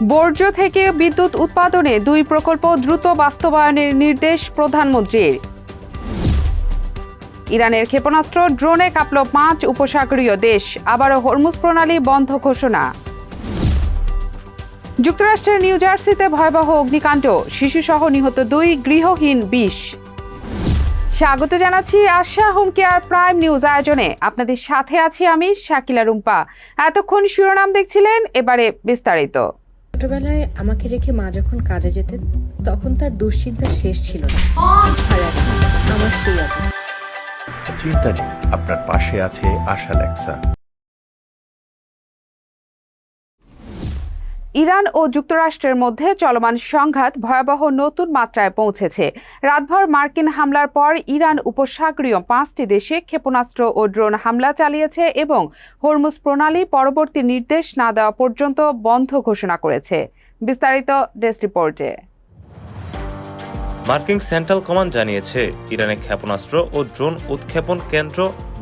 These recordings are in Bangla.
বর্জ্য থেকে বিদ্যুৎ উৎপাদনে 2 প্রকল্প দ্রুত বাস্তবায়নের নির্দেশ প্রধানমন্ত্রীর। ইরানের ক্ষেপণাস্ত্র ড্রোনে কাঁপল 5 উপসাগরীয় দেশ, আবারও হরমুজ প্রণালী বন্ধ ঘোষণা। যুক্তরাষ্ট্রের নিউ জার্সিতে ভয়াবহ অগ্নিকাণ্ড, শিশুসহ নিহত 2, গৃহহীন 20। স্বাগত জানাচ্ছি আশা হোম কেয়ার প্রাইম নিউজ আয়োজনে। আপনাদের সাথে আছি আমি শাকিলা রুম্পা। এতক্ষণ শিরোনাম দেখছিলেন, এবারে বিস্তারিত। ছোটবেলায় আমাকে রেখে মা যখন কাজে যেতেন তখন তার দুশ্চিন্তার শেষ ছিল না। আর এখন আমার সেই অবস্থা। চিন্তা নেই, আপনার পাশে আছে আশা লেক্সা। ইরান ও যুক্তরাষ্ট্রের মধ্যে চলমান সংঘাত ভয়াবহ নতুন মাত্রায় পৌঁছেছে। রাতভর মার্কিন হামলার পর ইরান উপসাগরীয় 5টি দেশে ক্ষেপণাস্ত্র ও ড্রোন হামলা চালিয়েছে এবং হরমুজ প্রণালী পরবর্তী নির্দেশ না দেওয়া পর্যন্ত বন্ধ ঘোষণা করেছে। বিস্তারিত ডেস্ক রিপোর্টে। মার্কিন সেন্ট্রাল কমান্ড জানিয়েছে, ইরানের ক্ষেপণাস্ত্র ও ড্রোন উৎক্ষেপণ কেন্দ্র,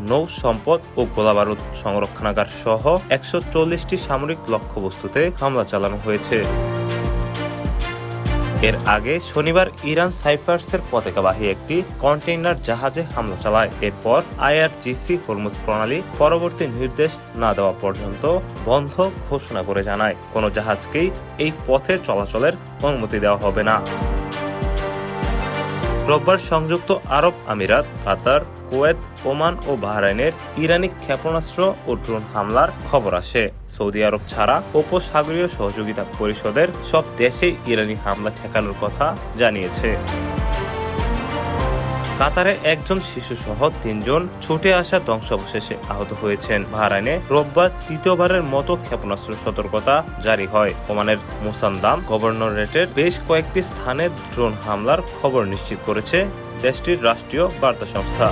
নৌ সম্পদ ও গোলাবারুদ সংরক্ষণাগার সহ 140টি সামরিক লক্ষ্যবস্তুতে হামলা চালানো হয়েছে। এর আগে শনিবার ইরান সাইপ্রাসের পতাকাবাহী একটি কন্টেইনার জাহাজে হামলা চালায়। এরপর আইআরজিসি হরমুজ প্রণালী পরবর্তী নির্দেশ না দেওয়া পর্যন্ত বন্ধ ঘোষণা করে জানায়, কোনো জাহাজকেই এই পথে চলাচলের অনুমতি দেওয়া হবে না। রোববার সংযুক্ত আরব আমিরাত, কাতার, কুয়েত, ওমান ও বাহরাইনের ইরানি ক্ষেপণাস্ত্র ও ড্রোন হামলার খবর আসে। সৌদি আরব ছাড়া উপসাগরীয় সহযোগিতা পরিষদের সব দেশেই ইরানি হামলা ঠেকানোর কথা জানিয়েছে। কাতারে একজন শিশুসহ 3 জন ছুটে আসা ধ্বংসাবশেষে আহত হয়েছেন। বাহরাইনে রোববার তৃতীয়বারের মতো ক্ষেপণাস্ত্র সতর্কতা জারি হয়। ওমানের মুসান্দাম গভর্নরেটের বেশ কয়েকটি স্থানে ড্রোন হামলার খবর নিশ্চিত করেছে দেশটির রাষ্ট্রীয় বার্তা সংস্থা।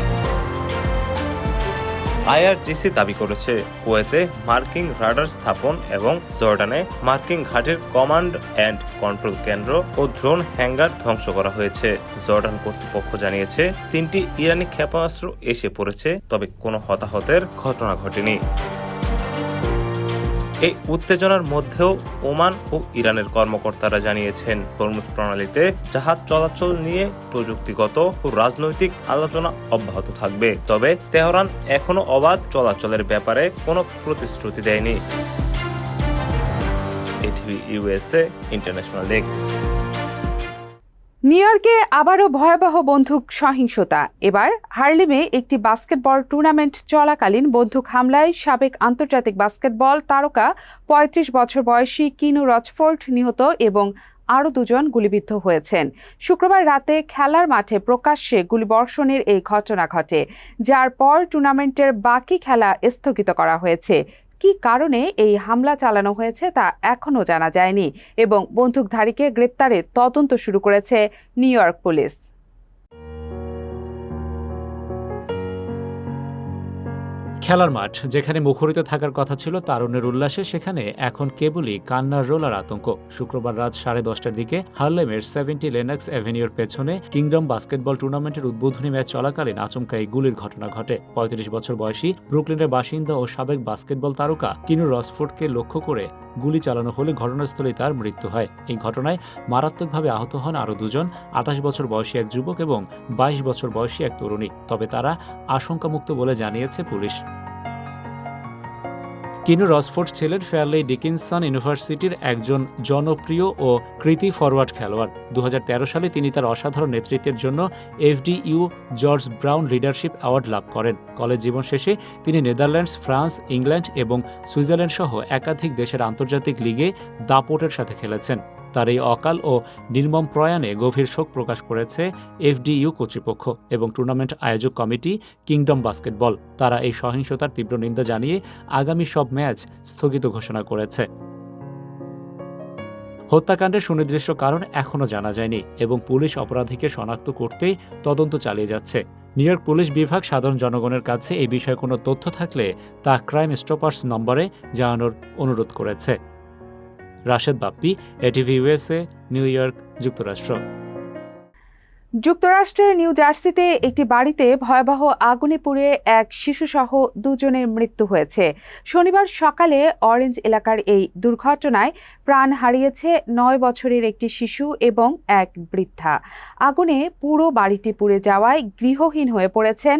আইআরজিসি দাবি করেছে, কুয়েতে মার্কিন রাডার স্থাপন এবং জর্ডানে মার্কিন ঘাঁটির কমান্ড অ্যান্ড কন্ট্রোল কেন্দ্র ও ড্রোন হ্যাঙ্গার ধ্বংস করা হয়েছে। জর্ডান কর্তৃপক্ষ জানিয়েছে 3টি ইরানি ক্ষেপণাস্ত্র এসে পড়েছে, তবে কোনো হতাহতের ঘটনা ঘটেনি। এই উত্তেজনার মধ্যেও ওমান ও ইরানের কর্মকর্তারা জানিয়েছেন, হরমুজ প্রণালীতে জাহাজ চলাচল নিয়ে প্রযুক্তিগত ও রাজনৈতিক আলোচনা অব্যাহত থাকবে, তবে তেহরান এখনো অবাধ চলাচলের ব্যাপারে কোনো প্রতিশ্রুতি দেয়নি। ATV USA international desk. New ইয়র্কে আবারও ভয়াবহ বন্দুক সহিংসতা। এবার হার্লেমে একটি বাস্কেটবল টুর্নামেন্ট চলাকালীন বন্দুক হামলায় সাবেক আন্তর্জাতিক বাস্কেটবল তারকা 35 বছর বয়সী কিনু রচফোর্ড নিহত এবং আরও 2 জন গুলিবিদ্ধ হয়েছেন। শুক্রবার রাতে খেলার মাঠে প্রকাশ্যে গুলিবর্ষণের এই ঘটনা ঘটে, যার পর টুর্নামেন্টের বাকি খেলা স্থগিত করা হয়েছে। কি কারণে এই হামলা চালানো হয়েছে তা এখনও জানা যায়নি এবং বন্দুকধারীকে গ্রেপ্তারে তদন্ত শুরু করেছে নিউ ইয়র্ক পুলিশ। খেলার মাঠ যেখানে মুখরিত থাকার কথা ছিল তারুণ্যের উল্লাসে, সেখানে এখন কেবলই কান্নার রোলার আতঙ্ক। শুক্রবার রাত 10:30টার দিকে হার্লেমের 70 লেনাক্স অ্যাভিনিউর পেছনে কিংডম বাস্কেটবল টুর্নামেন্টের উদ্বোধনী ম্যাচ চলাকালীন আচমকা এই গুলির ঘটনা ঘটে। 35 বছর বয়সী ব্রুকলিনের বাসিন্দা ও সাবেক বাস্কেটবল তারকা কিনু রচফোর্ডকে লক্ষ্য করে গুলি চালানো হলে ঘটনাস্থলেই তার মৃত্যু হয়। এই ঘটনায় মারাত্মকভাবে আহত হন আরও 2 জন, 28 বছর বয়সী এক যুবক এবং 22 বছর বয়সী এক তরুণী, তবে তারা আশঙ্কামুক্ত বলে জানিয়েছে পুলিশ। কিনু রচফোর্ড ছিলেন ফেয়ারলি ডিকিনসন ইউনিভার্সিটির একজন জনপ্রিয় ও কৃতি ফরওয়ার্ড খেলোয়াড়। 2013 সালে তিনি তার অসাধারণ নেতৃত্বের জন্য এফডিইউ জর্জ ব্রাউন লিডারশিপ অ্যাওয়ার্ড লাভ করেন। কলেজ জীবন শেষে তিনি নেদারল্যান্ডস, ফ্রান্স, ইংল্যান্ড এবং সুইজারল্যান্ড সহ একাধিক দেশের আন্তর্জাতিক লিগে দাপটের সাথে খেলেছেন। তার এই অকাল ও নির্মম প্রয়াণে গভীর শোক প্রকাশ করেছে এফডিইউ কর্তৃপক্ষ এবং টুর্নামেন্ট আয়োজক কমিটি কিংডম বাস্কেটবল। তারা এই সহিংসতার তীব্র নিন্দা জানিয়ে আগামী সব ম্যাচ স্থগিত ঘোষণা করেছে। হত্যাকাণ্ডের সুনির্দিষ্ট কারণ এখনও জানা যায়নি এবং পুলিশ অপরাধীকে শনাক্ত করতেই তদন্ত চালিয়ে যাচ্ছে। নিউ ইয়র্ক পুলিশ বিভাগ সাধারণ জনগণের কাছে এই বিষয়ে কোনো তথ্য থাকলে তা ক্রাইম স্টপার্স নম্বরে জানানোর অনুরোধ করেছে। Rashed Bappi, ATV USA, new York, যুক্তরাষ্ট্র। যুক্তরাষ্ট্রের নিউ জার্সিতে একটি বাড়িতে ভয়াবহ আগুনে পুড়ে এক শিশুসহ দুজনের মৃত্যু হয়েছে। শনিবার সকালে অরেঞ্জ এলাকার এই দুর্ঘটনায় প্রাণ হারিয়েছে 9 বছরের একটি শিশু এবং এক বৃদ্ধা। আগুনে পুরো বাড়িটি পুড়ে যাওয়ায় গৃহহীন হয়ে পড়েছেন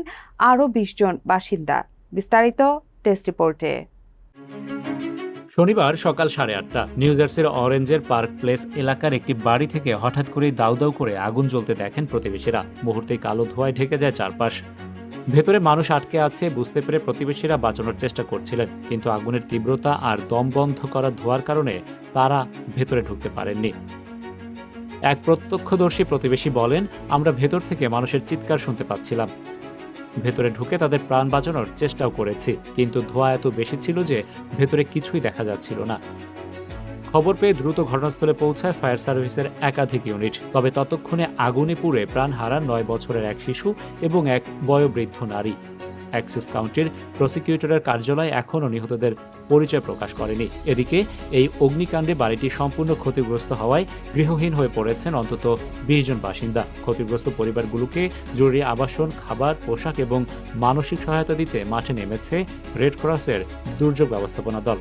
আরও 20 জন বাসিন্দা। বিস্তারিত টেস্ট রিপোর্টে। শনিবার সকাল 8:30 নিউ জার্সির অরেঞ্জের পার্ক প্লেস এলাকার একটি বাড়ি থেকে হঠাৎ করেই দাউ দাউ করে আগুন জ্বলতে দেখেন প্রতিবেশীরা। মুহূর্তেই কালো ধোঁয়ায় ঢেকে যায় চারপাশ। ভেতরে মানুষ আটকে আছে বুঝতে পেরে প্রতিবেশীরা বাঁচানোর চেষ্টা করছিলেন, কিন্তু আগুনের তীব্রতা আর দম বন্ধ করা ধোঁয়ার কারণে তারা ভেতরে ঢুকতে পারেননি। এক প্রত্যক্ষদর্শী প্রতিবেশী বলেন, আমরা ভেতর থেকে মানুষের চিৎকার শুনতে পাচ্ছিলাম। ভেতরে ঢুকে তাদের প্রাণ বাঁচানোর চেষ্টাও করেছি, কিন্তু ধোঁয়া এত বেশি ছিল যে ভেতরে কিছুই দেখা যাচ্ছিল না। খবর পেয়ে দ্রুত ঘটনাস্থলে পৌঁছায় ফায়ার সার্ভিসের একাধিক ইউনিট। তবে ততক্ষণে আগুনে পুড়ে প্রাণ হারান 9 বছরের এক শিশু এবং এক বয়োবৃদ্ধ নারী। অ্যাক্সিস কাউন্টির প্রসিকিউটরের কার্যালয় এখনও নিহতদের পরিচয় প্রকাশ করেনি। এদিকে এই অগ্নিকাণ্ডে বাড়িটি সম্পূর্ণ ক্ষতিগ্রস্ত হওয়ায় গৃহহীন হয়ে পড়েছেন অন্তত 20 জন বাসিন্দা। ক্ষতিগ্রস্ত পরিবারগুলোকে জরুরি আবাসন, খাবার, পোশাক এবং মানসিক সহায়তা দিতে মাঠে নেমেছে রেড ক্রসের দুর্যোগ ব্যবস্থাপনা দল।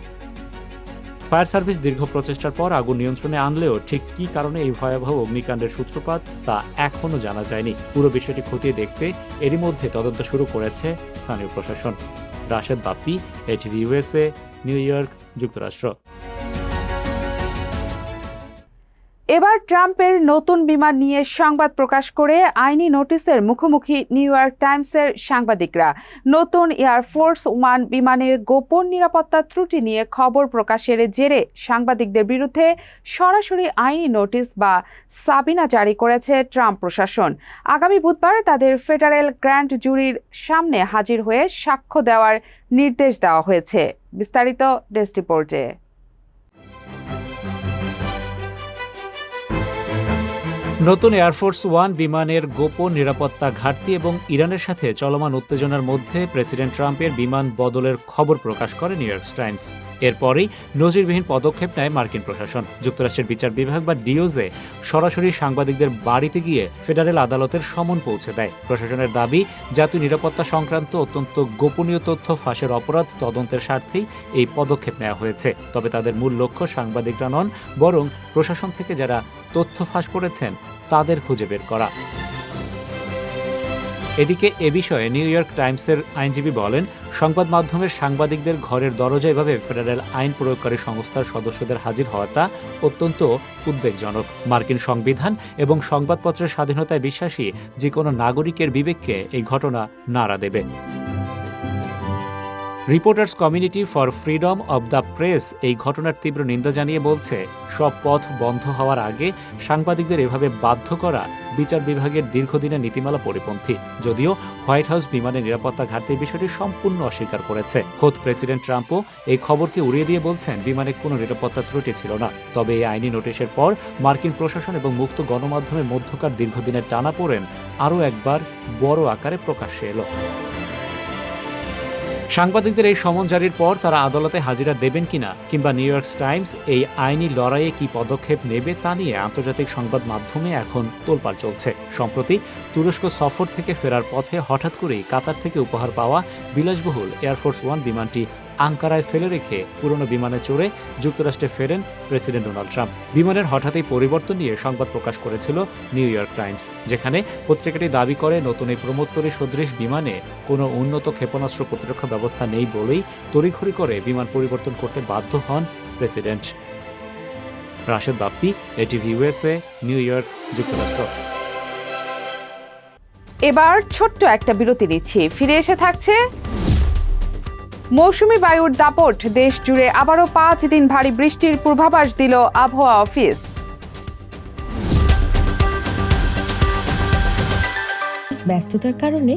ফায়ার সার্ভিস দীর্ঘ প্রচেষ্টার পর আগুন নিয়ন্ত্রণে আনলেও ঠিক কী কারণে এই ভয়াবহ অগ্নিকাণ্ডের সূত্রপাত তা এখনও জানা যায়নি। পুরো বিষয়টি খতিয়ে দেখতে এরই মধ্যে তদন্ত শুরু করেছে স্থানীয় প্রশাসন। Rashed Bappi, ATV USA, new York, যুক্তরাষ্ট্র। এবার ট্রাম্পের নতুন বিমান নিয়ে সংবাদ প্রকাশ করে আইনি নোটিশের মুখোমুখি নিউ ইয়র্ক টাইমসের সাংবাদিকরা। নতুন এয়ারফোর্স ওয়ান বিমানের গোপন নিরাপত্তা ত্রুটি নিয়ে খবর প্রকাশের জেরে সাংবাদিকদের বিরুদ্ধে সরাসরি আইনি নোটিশ বা সাবিনা জারি করেছে ট্রাম্প প্রশাসন। আগামী বুধবার তাদের ফেডারেল গ্র্যান্ড জুরির সামনে হাজির হয়ে সাক্ষ্য দেওয়ার নির্দেশ দেওয়া হয়েছে। বিস্তারিত ডেস্ক রিপোর্টে। নতুন এয়ারফোর্স ওয়ান বিমানের গোপন নিরাপত্তা ঘাটতি এবং ইরানের সাথে চলমান উত্তেজনার মধ্যে প্রেসিডেন্ট ট্রাম্পের বিমান বদলের খবর প্রকাশ করে নিউ ইয়র্ক টাইমস। এরপরেই নজিরবিহীন পদক্ষেপ নেয় মার্কিন প্রশাসন। যুক্তরাষ্ট্রের বিচার বিভাগ বা ডিওজে সরাসরি সাংবাদিকদের বাড়িতে গিয়ে ফেডারেল আদালতের সমন পৌঁছে দেয়। প্রশাসনের দাবি, জাতীয় নিরাপত্তা সংক্রান্ত অত্যন্ত গোপনীয় তথ্য ফাঁসের অপরাধ তদন্তের স্বার্থেই এই পদক্ষেপ নেওয়া হয়েছে। তবে তাদের মূল লক্ষ্য সাংবাদিকরা নন, বরং প্রশাসন থেকে যারা তথ্য ফাঁস করেছেন তাদের খুঁজে বের করা। এদিকে এ বিষয়ে নিউ ইয়র্ক টাইমসের আইনজীবী বলেন, সংবাদ মাধ্যমের সাংবাদিকদের ঘরের দরজা এভাবে ফেডারেল আইন প্রয়োগকারী সংস্থার সদস্যদের হাজির হওয়াটা অত্যন্ত উদ্বেগজনক। মার্কিন সংবিধান এবং সংবাদপত্রের স্বাধীনতায় বিশ্বাসী যে কোনো নাগরিকের বিবেককে এই ঘটনা নাড়া দেবে। Reporters community for freedom of the press এই ঘটনার তীব্র নিন্দা জানিয়ে বলছে, সব পথ বন্ধ হওয়ার আগে সাংবাদিকদের এভাবে বাধ্য করা বিচার বিভাগের দীর্ঘদিনের নীতিমালা পরিপন্থী। যদিও হোয়াইট হাউস বিমানের নিরাপত্তা ঘাটতির বিষয়টি সম্পূর্ণ অস্বীকার করেছে। খোদ প্রেসিডেন্ট ট্রাম্পও এই খবরকে উড়িয়ে দিয়ে বলছেন, বিমানে কোনো নিরাপত্তা ত্রুটি ছিল না। তবে এই আইনি নোটিশের পর মার্কিন প্রশাসন এবং মুক্ত গণমাধ্যমের মধ্যকার দীর্ঘদিনের টানাপোড়েন আরও একবার বড় আকারে প্রকাশ্যে এলো। সাংবাদিকদের এই সমন জারির পর তারা আদালতে হাজিরা দেবেন কিনা কিংবা নিউ ইয়র্ক টাইমস এই আইনি লড়াইয়ে কি পদক্ষেপ নেবে তা নিয়ে আন্তর্জাতিক সংবাদ মাধ্যমে এখন তোলপাড় চলছে। সম্প্রতি তুরস্ক সফর থেকে ফেরার পথে হঠাৎ করেই কাতার থেকে উপহার পাওয়া বিলাসবহুল এয়ারফোর্স ওয়ান বিমানটি আঙ্কারায় ফেলে রেখে পুরনো বিমানে চড়ে যুক্তরাষ্ট্রে ফেরেন প্রেসিডেন্ট ডোনাল্ড ট্রাম্প। বিমানের হঠাৎই পরিবর্তন নিয়ে সংবাদ প্রকাশ করেছিল নিউ ইয়র্ক টাইমস, যেখানে পত্রিকাটি দাবি করে নতুন এই প্রমোত্তরী সদৃশ বিমানে কোনো উন্নত ক্ষেপণাস্ত্র প্রতিরক্ষা ব্যবস্থা নেই বলেই তড়িঘড়ি করে বিমান পরিবর্তন করতে বাধ্য হন president. Rashed Bappi, ATV USA, new York, যুক্তরাষ্ট্র। এবার ছোট্ট একটা বিরতি নিচ্ছি, ফিরে এসে থাকছে মৌসুমী বায়ুর দাপট। দেশ জুড়ে আবারও 5 দিন ভারী বৃষ্টির পূর্বাভাস দিল আবহাওয়া অফিস। ব্যস্ততার কারণে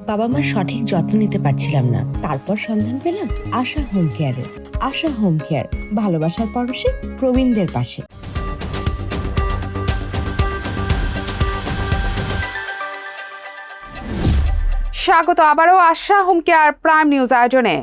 বাবা মার সঠিক যত্ন নিতে পারছিলাম না। তারপর সন্ধান পেলাম আশা হোম কেয়ারে। আশা হোম কেয়ার, ভালোবাসার পরশে প্রবীণদের পাশে। স্বাগত আবারও আশা হোম কেয়ার প্রাইম নিউজ আয়োজনে।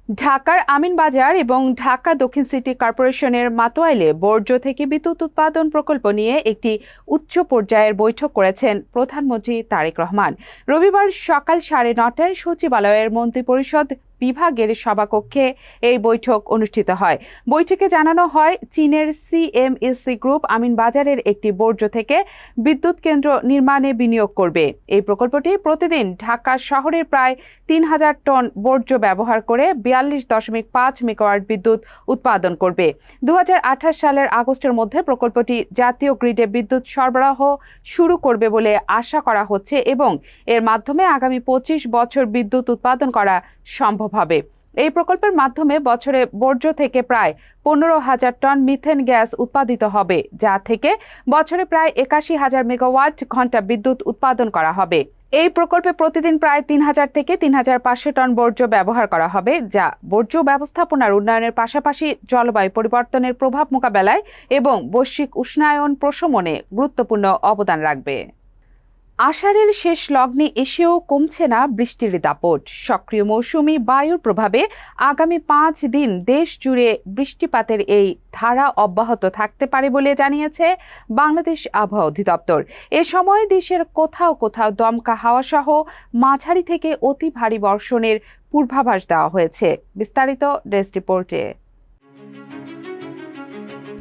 ঢাকার আমিনবাজার এবং ঢাকা দক্ষিণ সিটি কর্পোরেশনের মাতোয়াইলে বর্জ্য থেকে বিদ্যুৎ উৎপাদন প্রকল্প নিয়ে একটি উচ্চ পর্যায়ের বৈঠক করেছেন প্রধানমন্ত্রী তারেক রহমান। রবিবার সকাল 9:30টায় সচিবালয়ের মন্ত্রিপরিষদ বিভাগের সভাকক্ষে এই বৈঠক অনুষ্ঠিত হয়। বৈঠকে জানানো হয়, চীনের সিএমএসসি গ্রুপ আমিনবাজারের একটি বর্জ্য থেকে বিদ্যুৎ কেন্দ্র নির্মাণে বিনিয়োগ করবে। এই প্রকল্পটি প্রতিদিন ঢাকা শহরের প্রায় 3000 টন বর্জ্য ব্যবহার করে 42.5 মেগাওয়াট বিদ্যুৎ উৎপাদন করবে। 2028 সালের আগস্টের মধ্যে প্রকল্পটি জাতীয় গ্রিডে বিদ্যুৎ সরবরাহ শুরু করবে বলে আশা করা হচ্ছে এবং এর মাধ্যমে আগামী 25 বছর বিদ্যুৎ উৎপাদন করা সম্ভব হবে। এই প্রকল্পের মাধ্যমে বছরে বর্জ্য থেকে প্রায় 15,000 টন মিথেন গ্যাস উৎপাদিত হবে, যা থেকে বছরে প্রায় 81,000 মেগাওয়াট ঘন্টা বিদ্যুৎ উৎপাদন করা হবে। এই প্রকল্পে প্রতিদিন প্রায় 3000 থেকে 3500 টন বর্জ্য ব্যবহার করা হবে, যা বর্জ্য ব্যবস্থাপনার উন্নয়নের পাশাপাশি জলবায়ু পরিবর্তনের প্রভাব মোকাবেলায় এবং বৈশ্বিক উষ্ণায়ন প্রশমনে গুরুত্বপূর্ণ অবদান রাখবে। আষাঢ়ের শেষ লগ্নে এসেও কমছে না বৃষ্টির দাপট। সক্রিয় মৌসুমি বায়ুর প্রভাবে আগামী 5 দিন দেশ জুড়ে বৃষ্টিপাতের এই ধারা অব্যাহত থাকতে পারে বলে জানিয়েছে বাংলাদেশ আবহাওয়া অধিদপ্তর। এ সময় দেশের কোথাও কোথাও দমকা হাওয়া সহ মাঝারি থেকে অতি ভারী বর্ষণের পূর্বাভাস দেওয়া হয়েছে। বিস্তারিত ডেস্ক রিপোর্টে।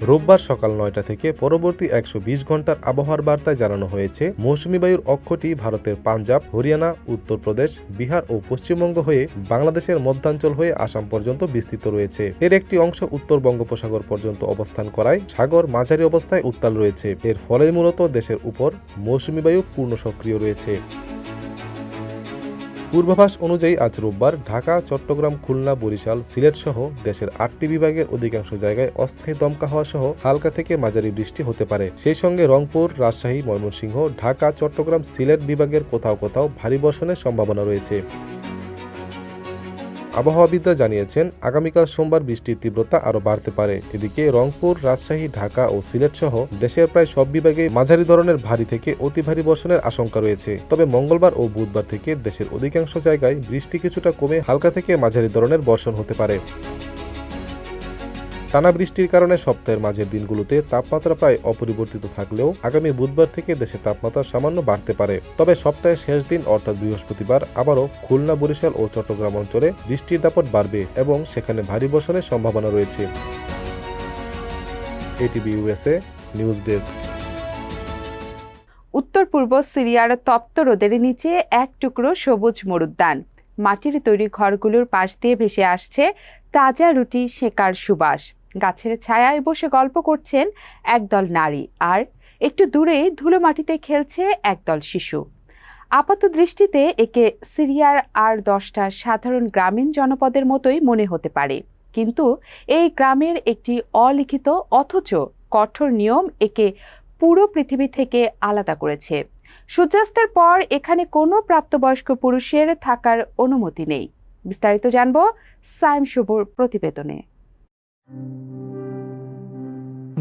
রোববার সকাল 9টা থেকে পরবর্তী 120 ঘন্টার আবহাওয়ার বার্তায় জানানো হয়েছে, মৌসুমী বায়ুর অক্ষটি ভারতের পাঞ্জাব, হরিয়ানা, উত্তরপ্রদেশ, বিহার ও পশ্চিমবঙ্গ হয়ে বাংলাদেশের মধ্যাঞ্চল হয়ে আসাম পর্যন্ত বিস্তৃত রয়েছে। এর একটি অংশ উত্তর বঙ্গোপসাগর পর্যন্ত অবস্থান করায় সাগর মাঝারি অবস্থায় উত্তাল রয়েছে। এর ফলে মূলত দেশের উপর মৌসুমী বায়ু পূর্ণ সক্রিয় রয়েছে। পূর্বাভাস অনুযায়ী আজ রোববার ঢাকা, চট্টগ্রাম, খুলনা, বরিশাল, সিলেট সহ দেশের 8টি বিভাগের অধিকাংশ জায়গায় অস্থায়ী দমকা হাওয়া সহ হালকা থেকে মাঝারি বৃষ্টি হতে পারে। সেই সঙ্গে রংপুর, রাজশাহী, ময়মনসিংহ, ঢাকা, চট্টগ্রাম, সিলেট বিভাগের কোথাও কোথাও ভারী বর্ষণের সম্ভাবনা রয়েছে। আবহাওয়াবিদরা জানিয়েছেন, আগামীকাল সোমবার বৃষ্টির তীব্রতা আরও বাড়তে পারে। এদিকে রংপুর, রাজশাহী, ঢাকা ও সিলেট সহ দেশের প্রায় সব বিভাগে মাঝারি ধরনের ভারী থেকে অতি ভারী বর্ষণের আশঙ্কা রয়েছে। তবে মঙ্গলবার ও বুধবার থেকে দেশের অধিকাংশ জায়গায় বৃষ্টি কিছুটা কমে হালকা থেকে মাঝারি ধরনের বর্ষণ হতে পারে। টানা বৃষ্টির কারণে সপ্তাহের মাঝের দিনগুলোতে তাপমাত্রা প্রায় অপরিবর্তিত থাকলেও আগামী বুধবার থেকে দেশের তাপমাত্রা সামান্য বাড়তে পারে। তবে সপ্তাহের শেষ দিন অর্থাৎ বৃহস্পতিবার আবারও খুলনা, বরিশাল ও চট্টগ্রাম অঞ্চলে বৃষ্টির দাপট বাড়বে এবং সেখানে ভারী বর্ষণের সম্ভাবনা রয়েছে। ATV USA news desk. উত্তর পূর্ব সিরিয়ার তপ্ত রোদের নিচে এক টুকরো সবুজ মরুদ্যান। মাটির তৈরি ঘরগুলোর পাশ দিয়ে ভেসে আসছে তাজা রুটি সেকার সুবাস। গাছের ছায়ায় বসে গল্প করছেন একদল নারী, আর একটু দূরে ধুলো মাটিতে খেলছে একদল শিশু। আপাত দৃষ্টিতে একে সিরিয়ার আর 10টা সাধারণ গ্রামীণ জনপদের মতোই মনে হতে পারে, কিন্তু এই গ্রামের একটি অলিখিত অথচ কঠোর নিয়ম একে পুরো পৃথিবী থেকে আলাদা করেছে। সূর্যাস্তের পর এখানে কোনো প্রাপ্তবয়স্ক পুরুষের থাকার অনুমতি নেই। বিস্তারিত জানব সাইম শুভর প্রতিবেদনে।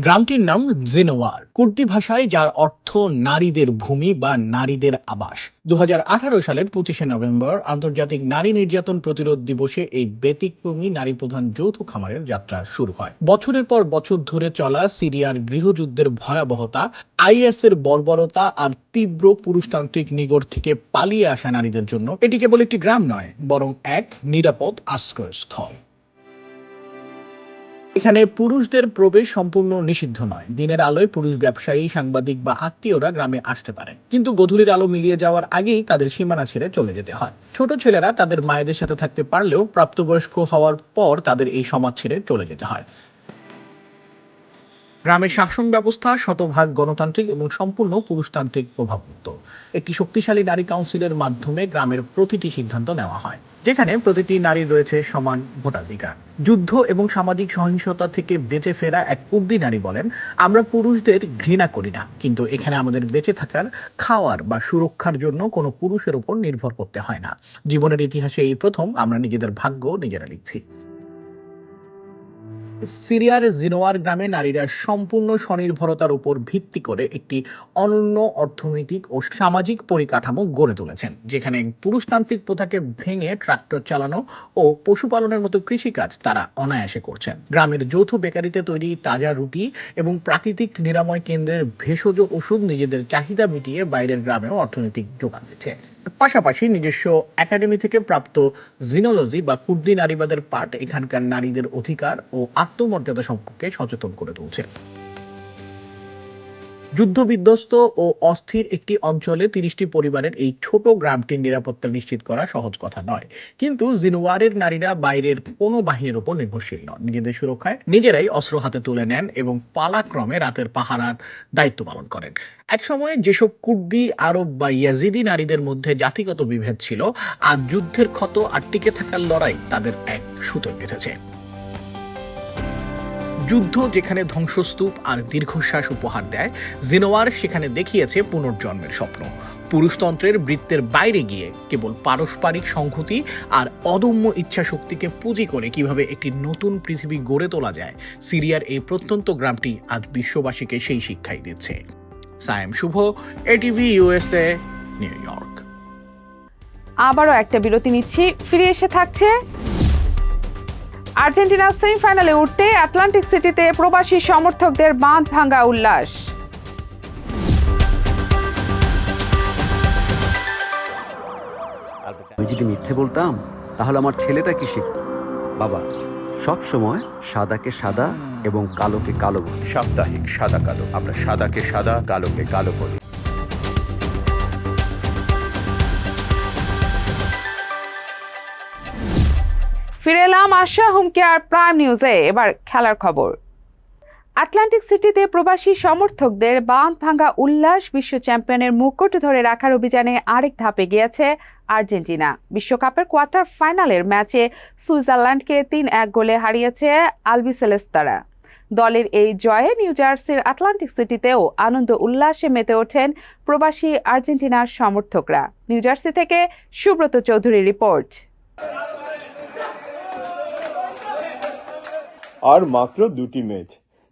গ্রামটির নাম জিনোয়ার, কুর্দি ভাষায়, যার অর্থ নারীদের ভূমি বা নারীদের আবাস। 2018 সালের 25শে নভেম্বর আন্তর্জাতিক নারী নির্যাতন প্রতিরোধ দিবসে এই ব্যতিক্রমী নারী প্রধান যৌথ খামারের যাত্রা শুরু হয়। বছরের পর বছর ধরে চলা সিরিয়ার গৃহযুদ্ধের ভয়াবহতা, IS এর বর্বরতা আর তীব্র পুরুষতান্ত্রিক নিগড় থেকে পালিয়ে আসা নারীদের জন্য এটি কেবল একটি গ্রাম নয়, বরং এক নিরাপদ আশ্রয়স্থল। এখানে পুরুষদের প্রবেশ সম্পূর্ণ নিষিদ্ধ নয়। দিনের আলোয় পুরুষ ব্যবসায়ী, সাংবাদিক বা আত্মীয়রা গ্রামে আসতে পারেন, কিন্তু গোধূলির আলো মিলিয়ে যাওয়ার আগেই তাদের সীমানা ছেড়ে চলে যেতে হয়। ছোট ছেলেরা তাদের মায়েদের সাথে থাকতে পারলেও প্রাপ্তবয়স্ক হওয়ার পর তাদের এই সমাজ ছেড়ে চলে যেতে হয়। গ্রামের শাসন ব্যবস্থা শতভাগ গণতান্ত্রিক এবং সম্পূর্ণ পুরুষতান্ত্রিক প্রভাবমুক্ত। একটি শক্তিশালী নারী কাউন্সিলের মাধ্যমে গ্রামের প্রতিটি সিদ্ধান্ত নেওয়া হয়, যেখানে প্রতিটি নারীর রয়েছে সমান ভোটাধিকার। যুদ্ধ এবং সামাজিক সহিংসতা থেকে বেঁচে ফেরা এক কুর্দি নারী বলেন, আমরা পুরুষদের ঘৃণা করি না, কিন্তু এখানে আমাদের বেঁচে থাকার, খাওয়ার বা সুরক্ষার জন্য কোনো পুরুষের উপর নির্ভর করতে হয় না। জীবনের ইতিহাসে এই প্রথম আমরা নিজেদের ভাগ্য নিজেরা লিখছি। সিরিয়ার জিনোয়ার গ্রামে নারীরা সম্পূর্ণ স্বনির্ভরতার উপর ভিত্তি করে একটি অনন্য অর্থনৈতিক ও সামাজিক পরিকাঠামো গড়ে তুলেছেন, যেখানে পুরুষতান্ত্রিক প্রথাকে ভেঙে ট্রাক্টর চালানো ও পশুপালনের মতো কৃষিকাজ তারা অনায়াসে করছেন। গ্রামের যৌথ বেকারিতে তৈরি তাজা রুটি এবং প্রাকৃতিক নিরাময় কেন্দ্রের ভেষজ ওষুধ নিজেদের চাহিদা মিটিয়ে বাইরের গ্রামেও অর্থনৈতিক যোগান দিচ্ছে। পাশাপাশি নিজস্ব একাডেমি থেকে প্রাপ্ত জিনোলজি বা কুর্দি নারীবাদের পাঠ এখানকার নারীদের অধিকার ও আত্মমর্যাদা সম্পর্কে সচেতন করে তুলছে। যুদ্ধবিধ্বস্ত ও অস্থির একটি অঞ্চলে 30টি পরিবারের এই ছোট গ্রামটির নিরাপত্তা নিশ্চিত করা সহজ কথা নয়, কিন্তু জিনোয়ারের নারীরা বাইরের কোনো বাহিনীর উপর নির্ভরশীল নন। নিজেদের সুরক্ষায় নিজেরাই অস্ত্র হাতে তুলে নেন এবং পালাক্রমে রাতের পাহারার দায়িত্ব পালন করেন। একসময় যেসব কুর্দি, আরব বা ইয়াজিদি নারীদের মধ্যে জাতিগত বিভেদ ছিল, আজ যুদ্ধের ক্ষত আর টিকে থাকার লড়াই তাদের এক সুতোয় বেঁধেছে। যুদ্ধ যেখানে ধ্বংসস্তূপ আর দীর্ঘশ্বাস উপহার দেয়, জিনোয়ার সেখানে দেখিয়েছে পুনর্জন্মের স্বপ্ন। পুরুষতন্ত্রের বৃত্তের বাইরে গিয়ে কেবল পারস্পরিক সংহতি আর অদম্য ইচ্ছাশক্তিকে পুঁজি করে কিভাবে একটি নতুন পৃথিবী গড়ে তোলা যায়, সিরিয়ার এই প্রত্যন্ত গ্রামটি আজ বিশ্ববাসীকে সেই শিক্ষাই দিচ্ছে। সায়েম শুভ, এটিভি ইউএসএ, নিউ ইয়র্ক। আবারও একটা বিরতি নিচ্ছি, ফিরে এসে থাকছে আর্জেন্টিনা সেমিফাইনালে উঠতে আটলান্টিক সিটিতে প্রবাসী সমর্থকদের বাঁধ ভাঙা উল্লাস। আমি যদি মিথ্যে বলতাম তাহলে আমার ছেলেটা কি শিখত? বাবা, সব সময় সাদাকে সাদা এবং কালোকে কালো বলি। সাপ্তাহিক সাদা কালো, আমরা সাদাকে সাদা, কালোকে কালো বলি। ফিরে এলাম আশা হোম কেয়ার প্রাইম নিউজে। এবার খেলার খবর। আটলান্টিক সিটিতে প্রবাসী সমর্থকদের বাঁধ ভাঙা উল্লাস। বিশ্ব চ্যাম্পিয়নের মুকুট ধরে রাখার অভিযানে আরেক ধাপে গিয়েছে আর্জেন্টিনা। বিশ্বকাপের কোয়ার্টার ফাইনালের ম্যাচে সুইজারল্যান্ডকে 3-1 গোলে হারিয়েছে আলবিসেলেস্তারা। দলের এই জয়ে নিউ জার্সির আটলান্টিক সিটিতেও আনন্দ উল্লাসে মেতে ওঠেন প্রবাসী আর্জেন্টিনার সমর্থকরা। নিউ জার্সি থেকে সুব্রত চৌধুরীর রিপোর্ট। আর মাত্র 2টি ম্যাচ,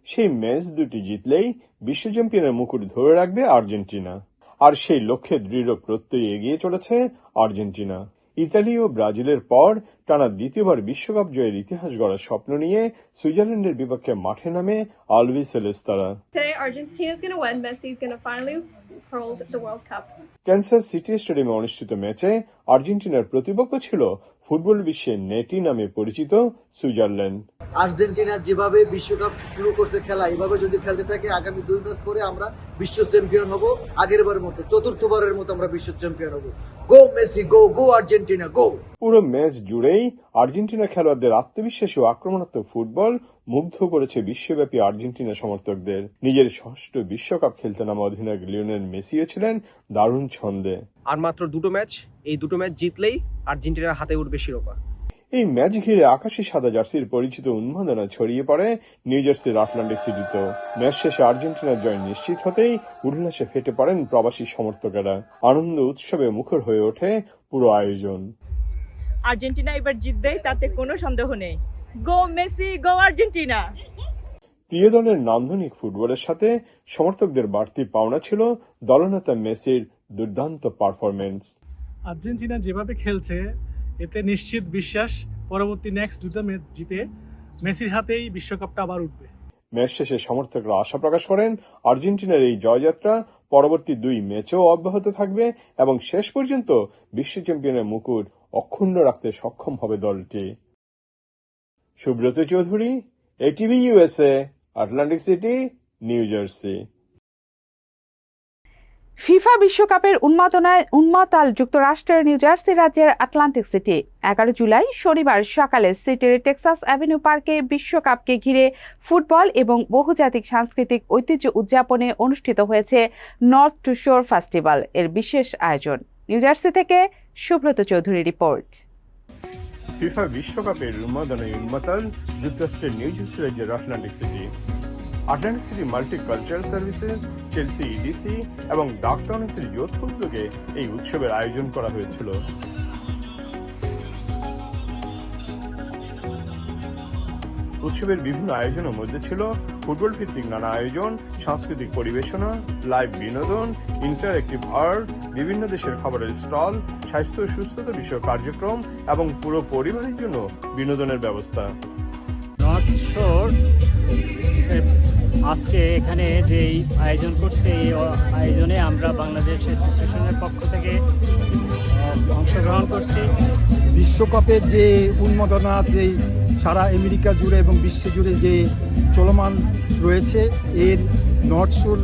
সেই ম্যাচ 2টি জিতলেই বিশ্ব চ্যাম্পিয়নের মুকুট ধরে রাখবে আর্জেন্টিনা। আর সেই লক্ষ্যে দৃঢ় প্রত্যয়ে এগিয়ে চলেছে আর্জেন্টিনা। ইতালি ও ব্রাজিলের পর টানা দ্বিতীয়বার বিশ্বকাপ জয়ের ইতিহাস গড়ার স্বপ্ন নিয়ে সুইজারল্যান্ডের বিপক্ষে মাঠে নামে আলবিসেলেস্তারা। ক্যানসাস সিটি স্টেডিয়ামে অনুষ্ঠিত ম্যাচে আর্জেন্টিনার প্রতিপক্ষ ছিল ফুটবল বিশ্বের নেটি নামে পরিচিত সুইজারল্যান্ড। আর্জেন্টিনা যেভাবে বিশ্বকাপ শুরু করছে খেলা, এভাবে যদি খেলতে থাকে আগামী 2 ম্যাচ পরে আমরা বিশ্ব চ্যাম্পিয়ন হব। আগেরবারের মতো, চতুর্থবারের মতো আমরা বিশ্ব চ্যাম্পিয়ন হব। গো মেসি, গো গো আর্জেন্টিনা, গো! পুরো ম্যাচ জুড়েই আর্জেন্টিনা খেলোয়াড়দের আত্মবিশ্বাসী ও আক্রমণাত্মক ফুটবল মুগ্ধ করেছে বিশ্বব্যাপী আর্জেন্টিনা সমর্থকদের। নিজের ষষ্ঠ বিশ্বকাপ খেলতে নামা অধিনায়ক লিওনেল মেসিও ছিলেন দারুণ ছন্দে। আর মাত্র 2টো ম্যাচ, এই 2টো ম্যাচ জিতলেই আর্জেন্টিনার হাতে উঠবে শিরোপা। এই ম্যাচ ঘিরে আকাশি সাদা জার্সির পরিচিত উন্মাদনা ছড়িয়ে পড়ে নিউ জার্সির আটলান্টিক সিটিতেও। ম্যাচ শেষে আর্জেন্টিনার জয় নিশ্চিত হতেই উল্লাসে ফেটে পড়েন প্রবাসী সমর্থকেরা। আনন্দ উৎসবে মুখর হয়ে ওঠে পুরো আয়োজন। আর্জেন্টিনা এবার জিতবে, তাতে কোনো সন্দেহ নেই। গো মেসি, গো আর্জেন্টিনা! প্রিয় দলের নান্দনিক ফুটবলের সাথে সমর্থকদের বাড়তি পাওনা ছিল দলনেতা মেসির দুর্দান্ত পারফরমেন্স। আর্জেন্টিনা যেভাবে খেলছে এতে নিশ্চিত বিশ্বাস পরবর্তী নেক্সট 2টা ম্যাচ জিতে মেসির হাতেই বিশ্বকাপটা আবার উঠবে। ম্যাচ শেষে সমর্থকরা আশা প্রকাশ করেন আর্জেন্টিনার এই জয়যাত্রা পরবর্তী 2 ম্যাচেও অব্যাহত থাকবে এবং শেষ পর্যন্ত বিশ্ব চ্যাম্পিয়নের মুকুট অক্ষুণ্ণ রাখতে সক্ষম হবে দলটি। Subrata Chowdhury, ATV USA, Atlantic city, new jersey. FIFA বিশ্বকাপের উন্মাদনায় উন্মাতাল যুক্তরাষ্ট্রের নিউ জার্সি রাজ্যের আটলান্টিক সিটি। 11 জুলাই শনিবার সকালে সিটির টেক্সাস অ্যাভিনিউ পার্কে বিশ্বকাপকে ঘিরে ফুটবল এবং বহুজাতিক সাংস্কৃতিক ঐতিহ্য উদযাপনে অনুষ্ঠিত হয়েছে নর্থ টু শোর ফেস্টিভ্যাল এর বিশেষ আয়োজন। নিউ জার্সি থেকে সুব্রত চৌধুরী রিপোর্ট। ফিফা বিশ্বকাপের উন্মাদনায় উন্মাতাল যুক্তরাষ্ট্রের নিউ জার্সি রাজ্যের Atlantic city. Atlantic city multi cultural services, Chelsea EDC এবং ডাকটাউনের যৌথ উদ্যোগে এই উৎসবের আয়োজন করা হয়েছিল। উৎসবের বিভিন্ন আয়োজনের মধ্যে ছিল ফুটবল ভিত্তিক নানা আয়োজন, সাংস্কৃতিক পরিবেশনা, লাইভ বিনোদন, ইন্টারঅ্যাক্টিভ আর্ট, বিভিন্ন দেশের খাবারের স্টল, স্বাস্থ্য ও সুস্থতা বিষয়ক কার্যক্রম এবং পুরো পরিবারের জন্য বিনোদনের ব্যবস্থা। নর্থ শোর আজকে এখানে যেই আয়োজন করছে এই আয়োজনে আমরা বাংলাদেশ অ্যাসোসিয়েশনের পক্ষ থেকে অংশগ্রহণ করছি। বিশ্বকাপের যে উন্মাদনা যেই সারা আমেরিকা জুড়ে এবং বিশ্ব জুড়ে যে চলমান রয়েছে, এর নর্থ শোর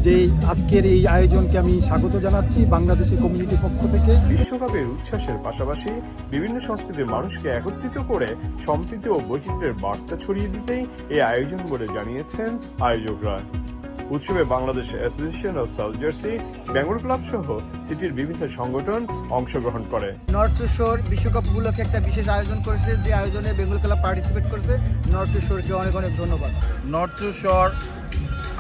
যে আজকের এই আয়োজনকে আমি স্বাগত জানাচ্ছি বাংলাদেশের কমিউনিটির পক্ষ থেকে। বিশ্বকাপের উচ্ছ্বাসের পাশাপাশি বিভিন্ন সংস্কৃতির মানুষকে একত্রিত করে সম্প্রীতি ও বৈচিত্র্যের বার্তা ছড়িয়ে দিতেই এই আয়োজন বলে জানিয়েছেন আয়োজকরা। উৎসবে Bangladesh association of south jersey, Bengal club সহ সিটির বিভিন্ন সংগঠন অংশগ্রহণ করে। নর্থ শোর বিশ্বকাপ উপলক্ষে একটা বিশেষ আয়োজন করেছে, যে আয়োজনে বেঙ্গল ক্লাব পার্টিসিপেট করেছে। নর্থ শোরকে অনেক অনেক ধন্যবাদ। নর্থ শোর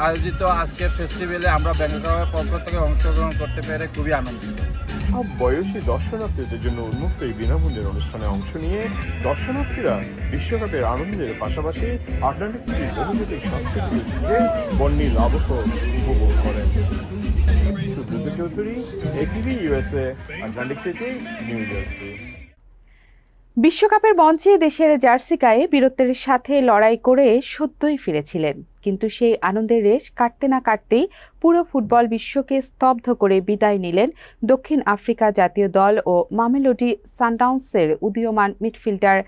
আয়োজিত আজকের ফেস্টিভ্যালে আমরা বেঙ্গল ক্লাবের পক্ষ থেকে অংশগ্রহণ করতে পেরে খুবই আনন্দিত। সব বয়সী দর্শনার্থীদের জন্য উন্মুক্ত এই বিনামূল্যের অনুষ্ঠানে অংশ নিয়ে দর্শনার্থীরা বিশ্বকাপের আনন্দের পাশাপাশি আটলান্টিক সিটির বহুজাতিক সংস্কৃতির যুগে বর্ণিল আবহ উপভোগ করেন। Subrata Chowdhury, ATV USA, Atlantic city, new jersey. বিশ্বকাপের মঞ্চে দেশের জার্সি গায়ে বীরত্বের সাথে লড়াই করে সদ্যই ফিরেছিলেন, কিন্তু সেই আনন্দের রেশ কাটতে না কাটতেই পুরো ফুটবল বিশ্বকে স্তব্ধ করে বিদায় নিলেন দক্ষিণ আফ্রিকা জাতীয় দল ও মামেলোডি সানডাউন্সের উদীয়মান মিডফিল্ডার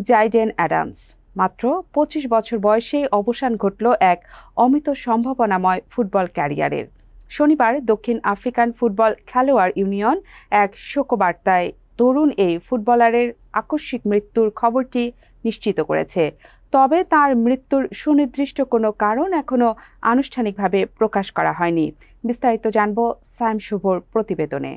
জাইডেন অ্যাডামস। মাত্র ২৫ বছর বয়সে অবসান ঘটল এক অমিত সম্ভাবনাময় ফুটবল ক্যারিয়ারের। শনিবার দক্ষিণ আফ্রিকান ফুটবল খেলোয়াড় ইউনিয়ন এক শোকবার্তায় তরুণ এই ফুটবলারের আকস্মিক মৃত্যুর খবরটি নিশ্চিত করেছে। তবে তার মৃত্যুর সুনির্দিষ্ট কোনো কারণ এখনও আনুষ্ঠানিকভাবে প্রকাশ করা হয়নি। বিস্তারিত জানব সাইম শুভর প্রতিবেদনে।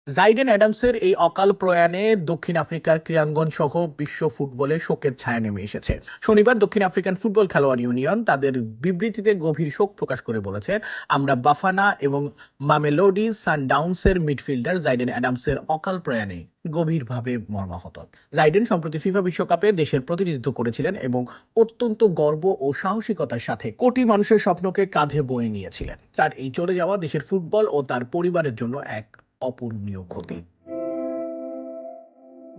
জাইডেন অ্যাডামসের এই অকাল প্রয়াণে দক্ষিণ আফ্রিকার ক্রীড়াঙ্গন সহ বিশ্ব ফুটবলে শোকের ছায়া নেমে এসেছে। শনিবার দক্ষিণ আফ্রিকান ফুটবল খেলোয়াড় ইউনিয়ন তাদের বিবৃতিতে গভীর শোক প্রকাশ করে বলেছে, আমরা বাফানা এবং মামেলোডি সানডাউন্সের মিডফিল্ডার জাইডেন অ্যাডামসের অকাল প্রয়াণে গভীরভাবে মর্মাহত। জাইডেন সম্প্রতি ফিফা বিশ্বকাপে দেশের প্রতিনিধিত্ব করেছিলেন এবং অত্যন্ত গর্ব ও সাহসিকতার সাথে কোটি মানুষের স্বপ্নকে কাঁধে বয়ে নিয়েছিলেন। তার এই চলে যাওয়া দেশের ফুটবল ও তার পরিবারের জন্য এক অপূরণীয় ক্ষতি।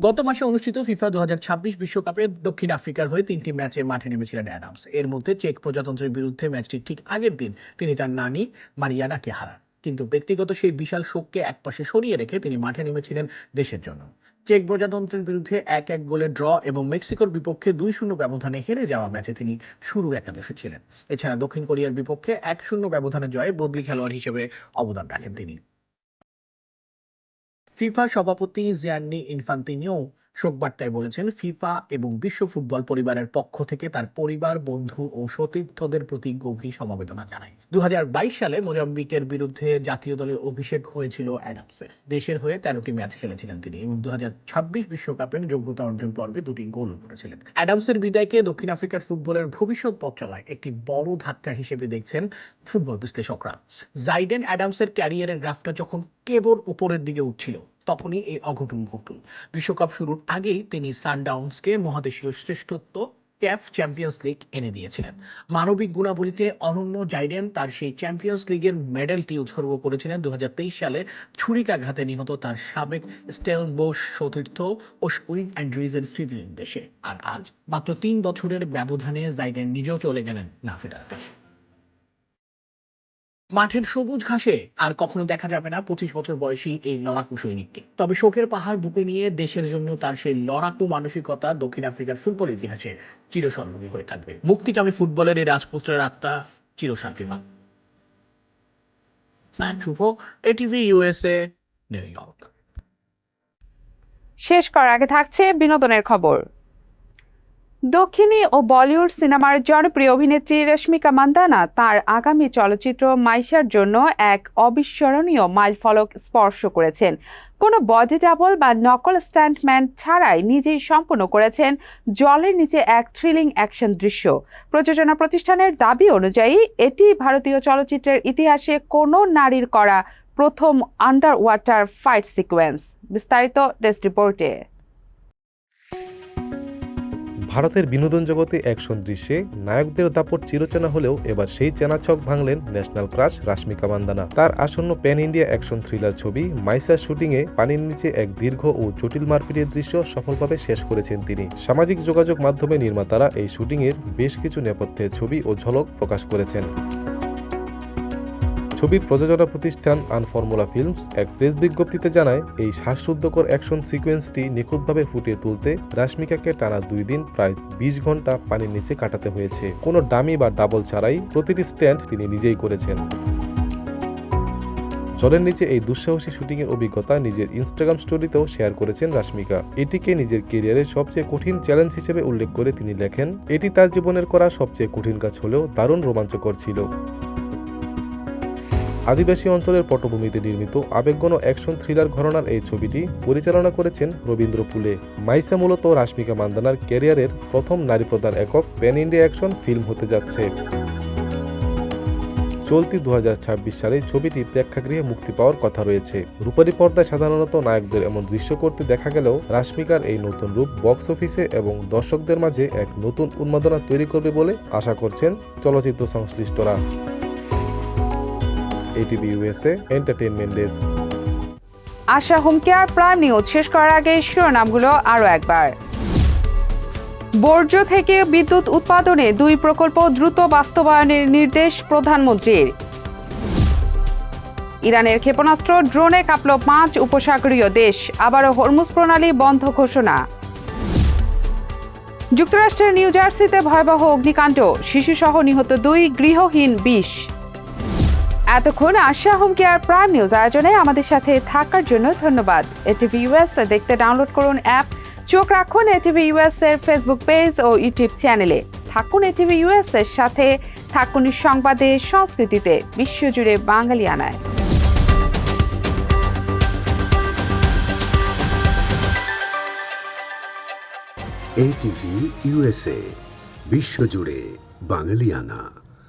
গত মাসে অনুষ্ঠিত ফিফা 2026 বিশ্বকাপে দক্ষিণ আফ্রিকার হয়ে 3টি ম্যাচে মাঠে নেমেছিলেন অ্যাডামস। এর মধ্যে চেক প্রজাতন্ত্রের বিরুদ্ধে ম্যাচটির ঠিক আগের দিন তিনি তার নানি মারিয়ানাকে হারান, কিন্তু ব্যক্তিগত সেই বিশাল শোককে একপাশে সরিয়ে রেখে তিনি মাঠে নেমেছিলেন দেশের জন্য। চেক প্রজাতন্ত্রের বিরুদ্ধে 1-1 গোলে ড্র এবং মেক্সিকোর বিপক্ষে 2-0 ব্যবধানে হেরে যাওয়া ম্যাচে তিনি শুরুর একাদশে ছিলেন। এছাড়া দক্ষিণ কোরিয়ার বিপক্ষে 1-0 ব্যবধানে জয়ে বদলি খেলোয়াড় হিসেবে অবদান রাখেন তিনি। ফিফা সভাপতি জিয়ান্নি ইনফান্তিনো শোকবার্তায় বলেছেন, ফিফা এবং বিশ্ব ফুটবল পরিবারের পক্ষ থেকে তার পরিবার, বন্ধু ও সতীর্থদের প্রতি গভীর সমবেদনা জানায়। 2022 সালে মোজাম্বিকের বিরুদ্ধে জাতীয় দলে অভিষেক হয়েছিল অ্যাডামসের। দেশের হয়ে 13টি ম্যাচ খেলেছিলেন তিনি এবং 2026 বিশ্বকাপের যোগ্যতা অর্জন পর্বে 2টি গোল করেছিলেন। অ্যাডামসের বিদায়কে দক্ষিণ আফ্রিকার ফুটবলের ভবিষ্যৎ পথ চলায় একটি বড় ধাক্কা হিসেবে দেখছেন ফুটবল বিশ্লেষকরা। জাইডেন অ্যাডামসের ক্যারিয়ারের গ্রাফটা যখন কেবল উপরের দিকে উঠছিল, তখনই এই অঘটন ঘটল। বিশ্বকাপ শুরুর আগেই তিনি সানডাউন্সকে মহাদেশীয় শ্রেষ্ঠত্ব ক্যাফ চ্যাম্পিয়ন্স লিগ এনে দিয়েছিলেন। মানবিক গুণাবলীতে অনন্য জাইডেন তার সেই চ্যাম্পিয়ন্স লিগের মেডেলটি উৎসর্গ করেছিলেন 2023 সালে ছুরিকাঘাতে নিহত তার সাবেক স্টেলবোশ সতীর্থ ওশকুইন অ্যান্ড্রিজের স্মৃতির দেশে। আর আজ মাত্র 3 বছরের ব্যবধানে জাইডেন নিজেও চলে গেলেন না ফেরার দেশে। মাঠের সবুজ ঘাসে আর কখনো দেখা যাবে না 25 বছর বয়সী এই লড়াকু সৈনিককে। তবে শোকের পাহাড় বুকে নিয়ে দেশের জন্য তার সেই লড়াকু মানসিকতা দক্ষিণ আফ্রিকার ফুটবল ইতিহাসে চিরস্মরণীয় হয়ে থাকবে। মুক্তিকামী ফুটবলের এই রাজপুত্রের আত্মা চিরশান্তি পাক। শুভ, ATV USA, নিউ ইয়র্ক। শেষ করার আগে থাকছে বিনোদনের খবর। দক্ষিণী ও বলিউড সিনেমার জনপ্রিয় অভিনেত্রী রশ্মিকা মান্দানা তার আগামী চলচ্চিত্র মাইশার জন্য এক অবিস্মরণীয় মাইলফলক স্পর্শ করেছেন। কোনো বডি ডাবল বা নকল স্ট্যান্টম্যান ছাড়াই নিজেই সম্পন্ন করেছেন জলের নিচে এক থ্রিলিং অ্যাকশন দৃশ্য। প্রযোজনা প্রতিষ্ঠানের দাবি অনুযায়ী এটি ভারতীয় চলচ্চিত্রের ইতিহাসে কোনো নারীর করা প্রথম আন্ডার ওয়াটার ফাইট সিকোয়েন্স। বিস্তারিত ডেস্ক রিপোর্টে। ভারতের বিনোদন জগতে অ্যাকশন দৃশ্যে নায়কদের দাপট চিরচেনা হলেও এবার সেই চেনা ছক ভাঙলেন ন্যাশনাল ক্রাশ রাশমিকা মান্দানা। তার আসন্ন প্যান ইন্ডিয়া অ্যাকশন থ্রিলার ছবি মাইসার শুটিংয়ে পানির নিচে এক দীর্ঘ ও জটিল মারপিটের দৃশ্য সফলভাবে শেষ করেছেন তিনি। সামাজিক যোগাযোগ মাধ্যমে নির্মাতারা এই শুটিংয়ের বেশ কিছু নেপথ্যের ছবি ও ঝলক প্রকাশ করেছেন। ছবির প্রযোজনা প্রতিষ্ঠান আনফর্মুলা ফিল্মস এক প্রেস বিজ্ঞপ্তিতে জানায়, এই শ্বাসরুদ্ধকর অ্যাকশন সিকোয়েন্সটি নিখুঁতভাবে ফুটিয়ে তুলতে রাশমিকাকে টানা 2 দিন প্রায় 20 ঘন্টা পানির নিচে কাটাতে হয়েছে। কোনো ডামি বা ডাবল ছাড়াই প্রতিটি স্ট্যান্ড তিনি নিজেই করেছেন। জলের নিচে এই দুঃসাহসী শুটিংয়ের অভিজ্ঞতা নিজের ইনস্টাগ্রাম স্টোরিতেও শেয়ার করেছেন রাশমিকা। এটিকে নিজের ক্যারিয়ারের সবচেয়ে কঠিন চ্যালেঞ্জ হিসেবে উল্লেখ করে তিনি লেখেন, এটি তার জীবনের করা সবচেয়ে কঠিন কাজ হলেও দারুণ রোমাঞ্চকর ছিল। আদিবাসী অঞ্চলের পটভূমিতে নির্মিত আবেগঘন অ্যাকশন থ্রিলার ঘরানার এই ছবিটি পরিচালনা করেছেন রবীন্দ্র ফুলে। মাইসা মূলত রাশমিকা মান্দানার ক্যারিয়ারের প্রথম নারী প্রধান একক প্যান ইন্ডিয়া অ্যাকশন ফিল্ম হতে যাচ্ছে। চলতি 2026 সালে ছবিটি প্রেক্ষাগৃহে মুক্তি পাওয়ার কথা রয়েছে। রূপালী পর্দায় সাধারণত নায়কদের এমন দৃশ্য করতে দেখা গেলেও রাশমিকার এই নতুন রূপ বক্স অফিসে এবং দর্শকদের মাঝে এক নতুন উন্মাদনা তৈরি করবে বলে আশা করছেন চলচ্চিত্র সংশ্লিষ্টরা। ATV USA entertainment desk. Asha home care prime news শেষ করার আগে শিরোনামগুলো আরও একবার। বর্জ্য থেকে বিদ্যুৎ উৎপাদনে 2 প্রকল্প দ্রুত বাস্তবায়নের নির্দেশ প্রধানমন্ত্রীর। ইরানের ক্ষেপণাস্ত্র ড্রোনে কাঁপল 5 উপসাগরীয় দেশ, আবারও হরমুজ প্রণালী বন্ধ ঘোষণা। যুক্তরাষ্ট্রের নিউ জার্সিতে ভয়াবহ অগ্নিকাণ্ড, শিশুসহ নিহত 2, গৃহহীন 20। এতক্ষণ আশা হোম কেয়ার প্রাইম নিউজ আয়োজনে আমাদের সাথে থাকার জন্য ধন্যবাদ। ATV US দেখতে ডাউনলোড করুন অ্যাপ, চোখ রাখুন ATV US এর ফেসবুক পেজ ও ইউটিউব চ্যানেলে। থাকুন ATV US এর সাথে, থাকুন সংবাদে, সংস্কৃতিতে, বিশ্বজুড়ে বাঙালিয়ানায়। ATV USA বিশ্বজুড়ে বাঙালিয়ানা।